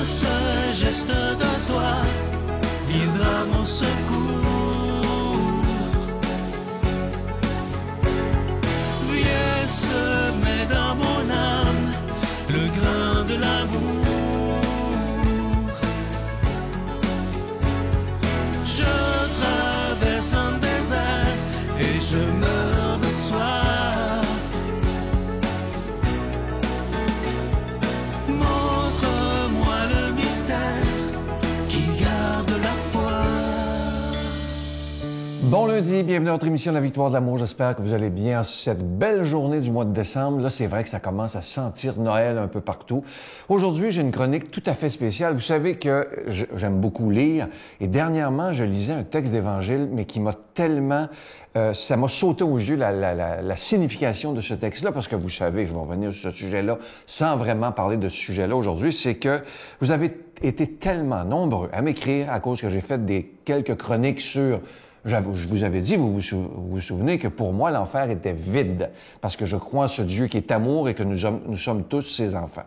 seul geste de toi viendra mon secours. Viens semer dans mon âme le grain de l'amour. Je traverse un désert et je meurs de soif. Montre-moi le mystère qui garde la foi. Bon lundi, bienvenue à notre émission La Victoire de l'amour. J'espère que vous allez bien en cette belle journée du mois de décembre. Là, c'est vrai que ça commence à sentir Noël un peu partout. Aujourd'hui, j'ai une chronique tout à fait spéciale. Vous savez que j'aime beaucoup lire et dernièrement, je lisais un texte d'Évangile, mais qui m'a tellement... ça m'a sauté aux yeux la signification de ce texte-là, parce que vous savez, je vais revenir sur ce sujet-là sans vraiment parler de ce sujet-là aujourd'hui, c'est que vous avez été tellement nombreux à m'écrire à cause que j'ai fait quelques chroniques sur... Je vous avais dit, vous vous souvenez que pour moi, l'enfer était vide, parce que je crois en ce Dieu qui est amour et que nous sommes tous ses enfants.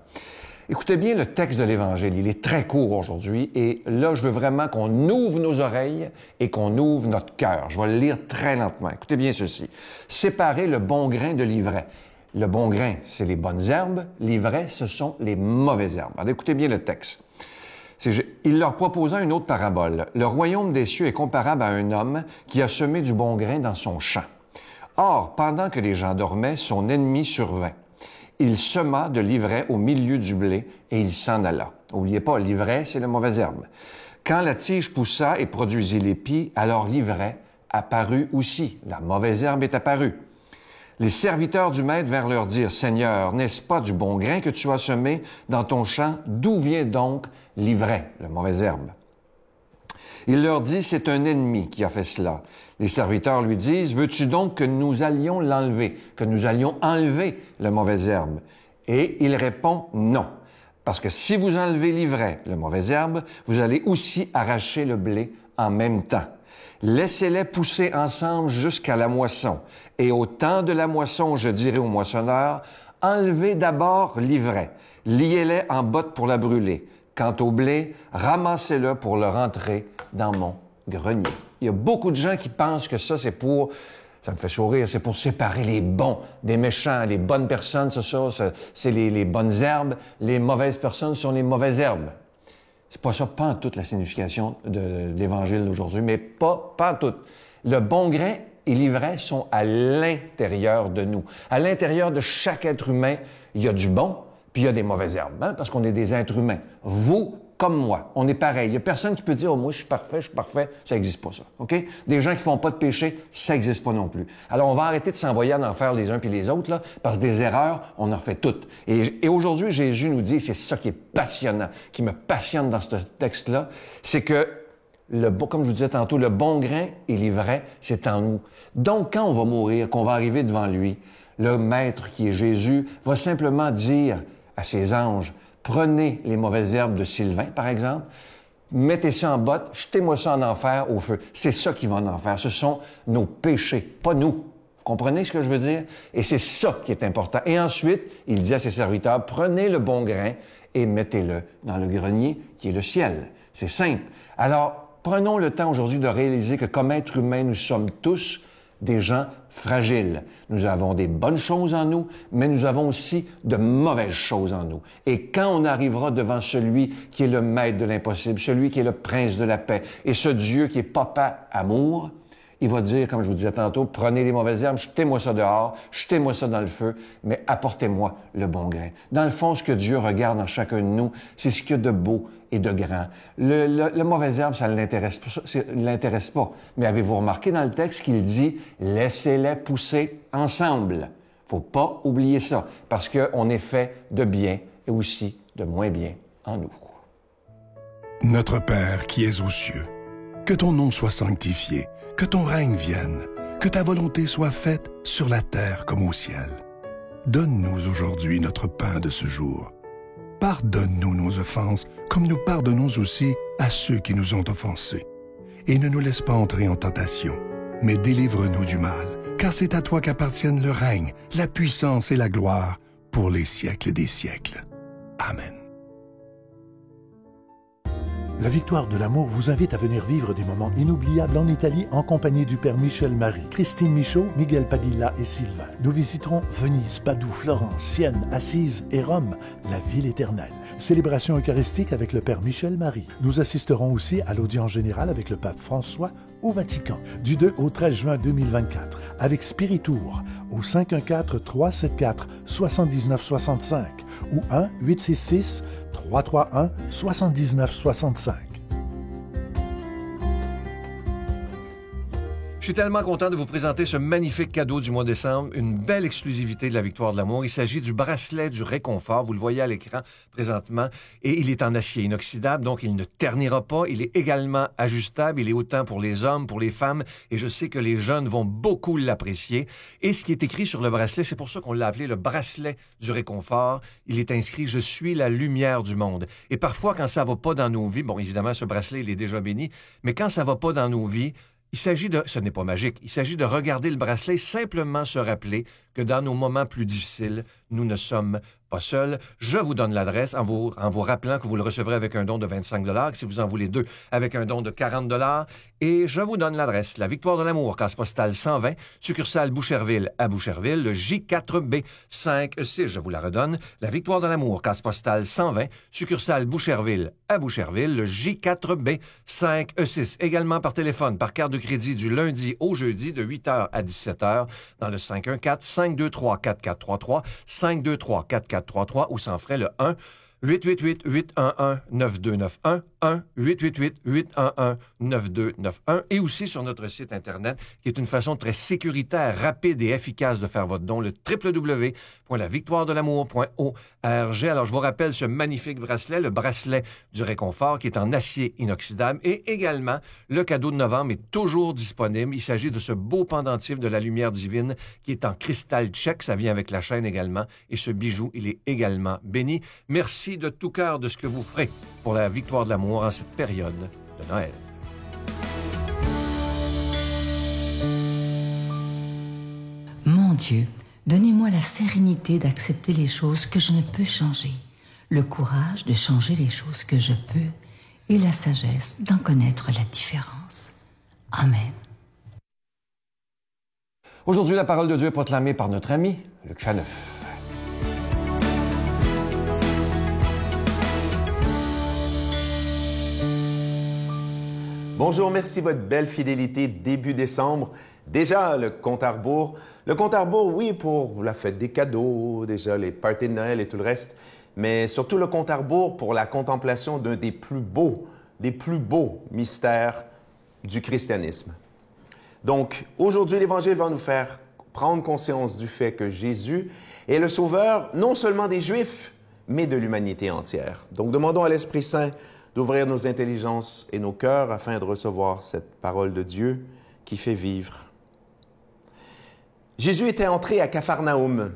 Écoutez bien le texte de l'Évangile, il est très court aujourd'hui, et là, je veux vraiment qu'on ouvre nos oreilles et qu'on ouvre notre cœur. Je vais le lire très lentement. Écoutez bien ceci. Séparez le bon grain de l'ivraie. Le bon grain, c'est les bonnes herbes. L'ivraie, ce sont les mauvaises herbes. Alors, écoutez bien le texte. Il leur proposa une autre parabole. Le royaume des cieux est comparable à un homme qui a semé du bon grain dans son champ. Or, pendant que les gens dormaient, son ennemi survint. Il sema de l'ivraie au milieu du blé et il s'en alla. N'oubliez pas, l'ivraie, c'est la mauvaise herbe. Quand la tige poussa et produisit l'épi, alors l'ivraie apparut aussi. La mauvaise herbe est apparue. Les serviteurs du maître vinrent leur dire, « Seigneur, n'est-ce pas du bon grain que tu as semé dans ton champ? D'où vient donc l'ivraie, la mauvaise herbe? » Il leur dit, « C'est un ennemi qui a fait cela. » Les serviteurs lui disent, « Veux-tu donc que nous allions l'enlever, que nous allions enlever la mauvaise herbe? » Et il répond, « Non, parce que si vous enlevez l'ivraie, la mauvaise herbe, vous allez aussi arracher le blé en même temps. Laissez-les pousser ensemble jusqu'à la moisson. Et au temps de la moisson, je dirai aux moissonneurs, enlevez d'abord l'ivraie, liez-les en bottes pour la brûler. Quant au blé, ramassez-le pour le rentrer dans mon grenier. » Il y a beaucoup de gens qui pensent que ça me fait sourire, c'est pour séparer les bons des méchants. Les bonnes personnes, c'est les bonnes herbes. Les mauvaises personnes sont les mauvaises herbes. C'est pas ça, pas en toute la signification de l'Évangile d'aujourd'hui, mais pas en toute. Le bon grain et l'ivraie sont à l'intérieur de nous. À l'intérieur de chaque être humain, il y a du bon, puis il y a des mauvaises herbes, hein, parce qu'on est des êtres humains. Vous, comme moi, on est pareil. Il y a personne qui peut dire « Oh, moi, je suis parfait. » Ça n'existe pas, ça. OK? Des gens qui font pas de péché, ça n'existe pas non plus. Alors, on va arrêter de s'envoyer en enfer les uns puis les autres, là, parce que des erreurs, on en fait toutes. Et aujourd'hui, Jésus nous dit, c'est ça qui est passionnant, qui me passionne dans ce texte-là, c'est que comme je vous disais tantôt, le bon grain et l'ivraie, c'est en nous. Donc, quand on va mourir, qu'on va arriver devant lui, le Maître qui est Jésus va simplement dire à ses anges, prenez les mauvaises herbes de Sylvain, par exemple, mettez ça en botte, jetez-moi ça en enfer au feu. C'est ça qui va en enfer. Ce sont nos péchés, pas nous. Vous comprenez ce que je veux dire? Et c'est ça qui est important. Et ensuite, il dit à ses serviteurs, prenez le bon grain et mettez-le dans le grenier qui est le ciel. C'est simple. Alors, prenons le temps aujourd'hui de réaliser que comme êtres humains, nous sommes tous des gens fragiles. Nous avons des bonnes choses en nous, mais nous avons aussi de mauvaises choses en nous. Et quand on arrivera devant celui qui est le maître de l'impossible, celui qui est le prince de la paix, et ce Dieu qui est papa amour, il va dire, comme je vous disais tantôt, prenez les mauvaises herbes, jetez-moi ça dehors, jetez-moi ça dans le feu, mais apportez-moi le bon grain. Dans le fond, ce que Dieu regarde en chacun de nous, c'est ce qu'il y a de beau et de grand. Le mauvais herbe, ça ne l'intéresse pas. Mais avez-vous remarqué dans le texte qu'il dit « laissez-les pousser ensemble ». Faut pas oublier ça, parce qu'on est fait de bien et aussi de moins bien en nous. Notre Père qui es aux cieux, que ton nom soit sanctifié, que ton règne vienne, que ta volonté soit faite sur la terre comme au ciel. Donne-nous aujourd'hui notre pain de ce jour. Pardonne-nous nos offenses, comme nous pardonnons aussi à ceux qui nous ont offensés. Et ne nous laisse pas entrer en tentation, mais délivre-nous du mal, car c'est à toi qu'appartiennent le règne, la puissance et la gloire pour les siècles des siècles. Amen. La Victoire de l'amour vous invite à venir vivre des moments inoubliables en Italie en compagnie du Père Michel Marie, Christine Michaud, Miguel Padilla et Sylvain. Nous visiterons Venise, Padoue, Florence, Sienne, Assise et Rome, la ville éternelle. Célébration eucharistique avec le Père Michel Marie. Nous assisterons aussi à l'audience générale avec le Pape François au Vatican, du 2 au 13 juin 2024, avec Spiritour au 514-374-7965 ou 1-866-331-7965. Je suis tellement content de vous présenter ce magnifique cadeau du mois de décembre, une belle exclusivité de la Victoire de l'amour. Il s'agit du bracelet du réconfort. Vous le voyez à l'écran présentement. Et il est en acier inoxydable, donc il ne ternira pas. Il est également ajustable. Il est autant pour les hommes, pour les femmes. Et je sais que les jeunes vont beaucoup l'apprécier. Et ce qui est écrit sur le bracelet, c'est pour ça qu'on l'a appelé le bracelet du réconfort. Il est inscrit « Je suis la lumière du monde ». Et parfois, quand ça va pas dans nos vies, bon, évidemment, ce bracelet, il est déjà béni, mais quand ça va pas dans nos vies, il s'agit de, ce n'est pas magique, il s'agit de regarder le bracelet, simplement se rappeler que dans nos moments plus difficiles, nous ne sommes pas seuls. Je vous donne l'adresse en vous rappelant que vous le recevrez avec un don de 25 $, si vous en voulez deux, avec un don de 40 $. Et je vous donne l'adresse, la Victoire de l'amour, case postale 120, succursale Boucherville à Boucherville, le J4B 5-6, je vous la redonne, la Victoire de l'amour, case postale 120, succursale Boucherville à Boucherville, le J4B 5-6. Également par téléphone, par carte de crédit du lundi au jeudi de 8h à 17h dans le 514-523-4433, 523-4433 ou sans frais le 1-888-811-9291, 1-888-811-9291 et aussi sur notre site Internet qui est une façon très sécuritaire, rapide et efficace de faire votre don, le www.lavictoiredelamour.org. Alors, je vous rappelle ce magnifique bracelet, le bracelet du réconfort qui est en acier inoxydable et également le cadeau de novembre est toujours disponible. Il s'agit de ce beau pendentif de la lumière divine qui est en cristal tchèque, ça vient avec la chaîne également et ce bijou, il est également béni. Merci de tout cœur de ce que vous ferez pour la Victoire de l'amour en cette période de Noël. Mon Dieu, donnez-moi la sérénité d'accepter les choses que je ne peux changer, le courage de changer les choses que je peux et la sagesse d'en connaître la différence. Amen. Aujourd'hui, la parole de Dieu est proclamée par notre ami Luc Faneuf. Bonjour, merci de votre belle fidélité début décembre. Déjà, le compte à rebours. Le compte à rebours, oui, pour la fête des cadeaux, déjà les parties de Noël et tout le reste, mais surtout le compte à rebours pour la contemplation d'un des plus beaux mystères du christianisme. Donc, aujourd'hui, l'Évangile va nous faire prendre conscience du fait que Jésus est le sauveur non seulement des Juifs, mais de l'humanité entière. Donc, demandons à l'Esprit Saint d'ouvrir nos intelligences et nos cœurs afin de recevoir cette parole de Dieu qui fait vivre. Jésus était entré à Capharnaüm.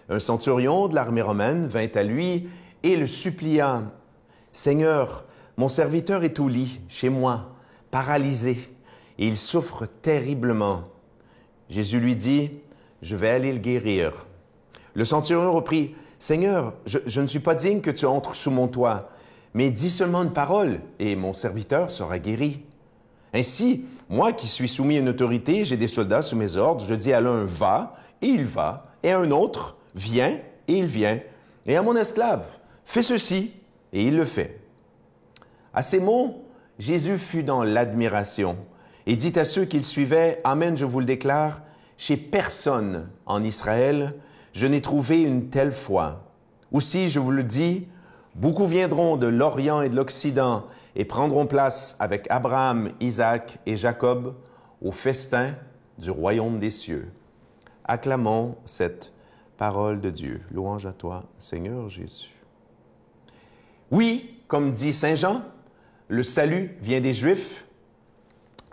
Un centurion de l'armée romaine vint à lui et le supplia. « Seigneur, mon serviteur est au lit, chez moi, paralysé, et il souffre terriblement. » Jésus lui dit, « Je vais aller le guérir. » Le centurion reprit, « Seigneur, je ne suis pas digne que tu entres sous mon toit. Mais dis seulement une parole, et mon serviteur sera guéri. Ainsi, moi qui suis soumis à une autorité, j'ai des soldats sous mes ordres, je dis à l'un « va », et il va, et à un autre « viens », et il vient, et à mon esclave « fais ceci », et il le fait. À ces mots, Jésus fut dans l'admiration, et dit à ceux qui le suivaient « Amen, je vous le déclare, chez personne en Israël, je n'ai trouvé une telle foi. Aussi, je vous le dis, beaucoup viendront de l'Orient et de l'Occident et prendront place avec Abraham, Isaac et Jacob au festin du royaume des cieux. » Acclamons cette parole de Dieu. Louange à toi, Seigneur Jésus. Oui, comme dit Saint Jean, le salut vient des Juifs,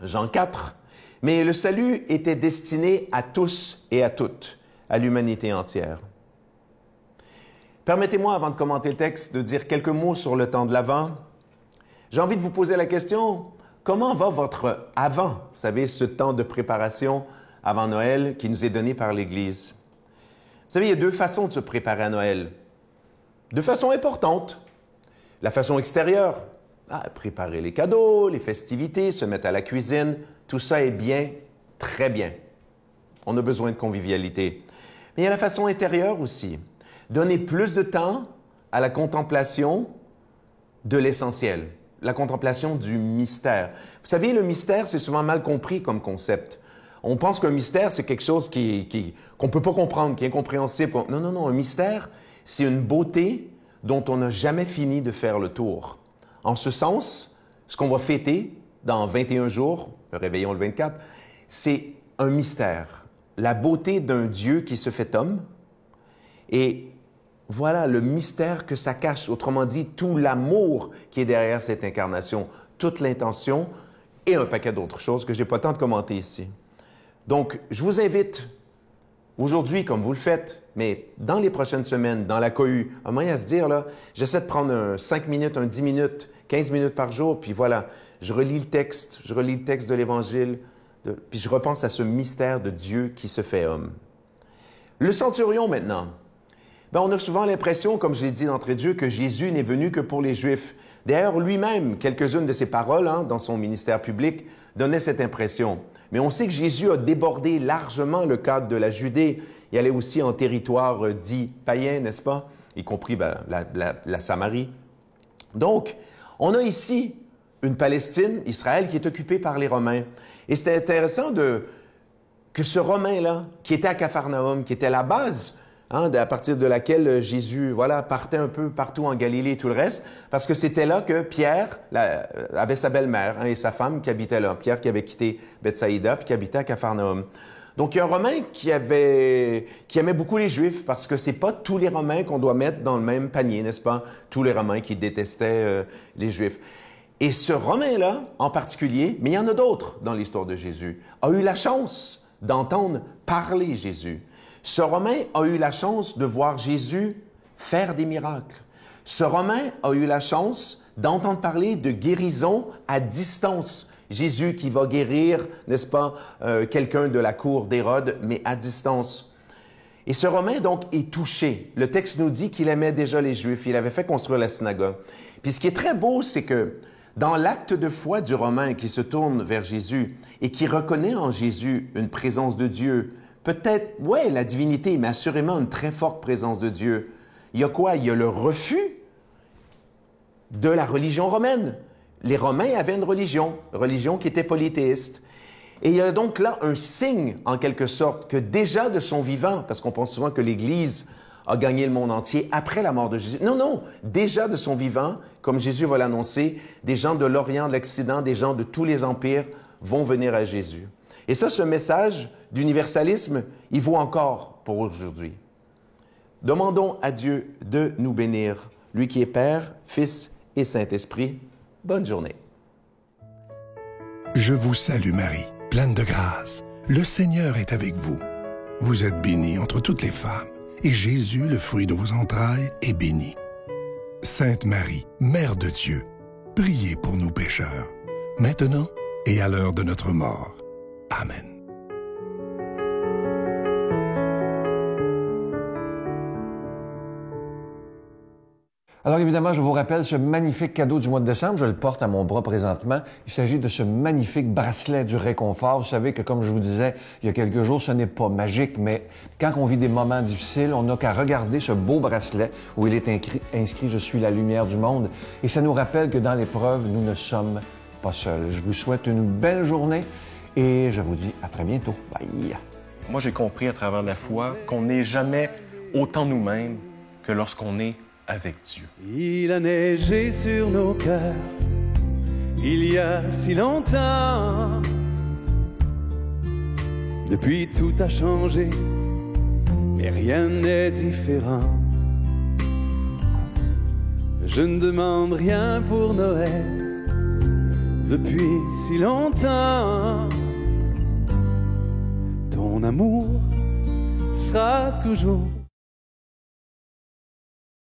Jean 4, mais le salut était destiné à tous et à toutes, à l'humanité entière. Permettez-moi, avant de commenter le texte, de dire quelques mots sur le temps de l'Avent. J'ai envie de vous poser la question, comment va votre Avant? Vous savez, ce temps de préparation avant Noël qui nous est donné par l'Église. Vous savez, il y a deux façons de se préparer à Noël. Deux façons importantes. La façon extérieure, préparer les cadeaux, les festivités, se mettre à la cuisine, tout ça est bien, très bien. On a besoin de convivialité. Mais il y a la façon intérieure aussi. Donner plus de temps à la contemplation de l'essentiel, la contemplation du mystère. Vous savez, le mystère, c'est souvent mal compris comme concept. On pense qu'un mystère, c'est quelque chose qu'on ne peut pas comprendre, qui est incompréhensible. Non, non, non, un mystère, c'est une beauté dont on n'a jamais fini de faire le tour. En ce sens, ce qu'on va fêter dans 21 jours, le réveillon le 24, c'est un mystère. La beauté d'un Dieu qui se fait homme et voilà le mystère que ça cache. Autrement dit, tout l'amour qui est derrière cette incarnation, toute l'intention et un paquet d'autres choses que je n'ai pas le temps de commenter ici. Donc, je vous invite aujourd'hui, comme vous le faites, mais dans les prochaines semaines, dans la cohue, un moyen à se dire, là, j'essaie de prendre 5 minutes, 10 minutes, 15 minutes par jour, puis voilà, je relis le texte de l'Évangile, puis je repense à ce mystère de Dieu qui se fait homme. Le centurion, maintenant. Bien, on a souvent l'impression, comme je l'ai dit d'entrée de jeu, que Jésus n'est venu que pour les Juifs. D'ailleurs, lui-même, quelques-unes de ses paroles dans son ministère public donnaient cette impression. Mais on sait que Jésus a débordé largement le cadre de la Judée. Il allait aussi en territoire dit païen, n'est-ce pas? Y compris la Samarie. Donc, on a ici une Palestine, Israël, qui est occupée par les Romains. Et c'est intéressant que ce Romain-là, qui était à Capharnaüm, qui était la base, à partir de laquelle Jésus partait un peu partout en Galilée et tout le reste, parce que c'était là que Pierre avait sa belle-mère et sa femme qui habitaient là. Pierre qui avait quitté Bethsaïda puis qui habitait à Capharnaüm. Donc, il y a un Romain qui aimait beaucoup les Juifs, parce que c'est pas tous les Romains qu'on doit mettre dans le même panier, n'est-ce pas? Tous les Romains qui détestaient les Juifs. Et ce Romain-là, en particulier, mais il y en a d'autres dans l'histoire de Jésus, a eu la chance d'entendre parler Jésus. Ce Romain a eu la chance de voir Jésus faire des miracles. Ce Romain a eu la chance d'entendre parler de guérison à distance. Jésus qui va guérir, n'est-ce pas, quelqu'un de la cour d'Hérode, mais à distance. Et ce Romain, donc, est touché. Le texte nous dit qu'il aimait déjà les Juifs. Il avait fait construire la synagogue. Puis ce qui est très beau, c'est que dans l'acte de foi du Romain qui se tourne vers Jésus et qui reconnaît en Jésus une présence de Dieu, peut-être, la divinité, mais assurément une très forte présence de Dieu. Il y a quoi? Il y a le refus de la religion romaine. Les Romains avaient une religion qui était polythéiste. Et il y a donc là un signe, en quelque sorte, que déjà de son vivant, parce qu'on pense souvent que l'Église a gagné le monde entier après la mort de Jésus. Non, non, déjà de son vivant, comme Jésus va l'annoncer, des gens de l'Orient, de l'Occident, des gens de tous les empires vont venir à Jésus. Et ça, ce message d'universalisme, il vaut encore pour aujourd'hui. Demandons à Dieu de nous bénir, lui qui est Père, Fils et Saint-Esprit. Bonne journée. Je vous salue Marie, pleine de grâce. Le Seigneur est avec vous. Vous êtes bénie entre toutes les femmes, et Jésus, le fruit de vos entrailles, est béni. Sainte Marie, Mère de Dieu, priez pour nous pécheurs, maintenant et à l'heure de notre mort. Amen. Alors évidemment, je vous rappelle ce magnifique cadeau du mois de décembre. Je le porte à mon bras présentement. Il s'agit de ce magnifique bracelet du réconfort. Vous savez que, comme je vous disais il y a quelques jours, ce n'est pas magique, mais quand on vit des moments difficiles, on n'a qu'à regarder ce beau bracelet où il est inscrit « Je suis la lumière du monde ». Et ça nous rappelle que dans l'épreuve, nous ne sommes pas seuls. Je vous souhaite une belle journée et je vous dis à très bientôt. Bye! Moi, j'ai compris à travers la foi qu'on n'est jamais autant nous-mêmes que lorsqu'on est avec Dieu. Il a neigé sur nos cœurs, il y a si longtemps. Depuis tout a changé, mais rien n'est différent. Je ne demande rien pour Noël, depuis si longtemps. Ton amour sera toujours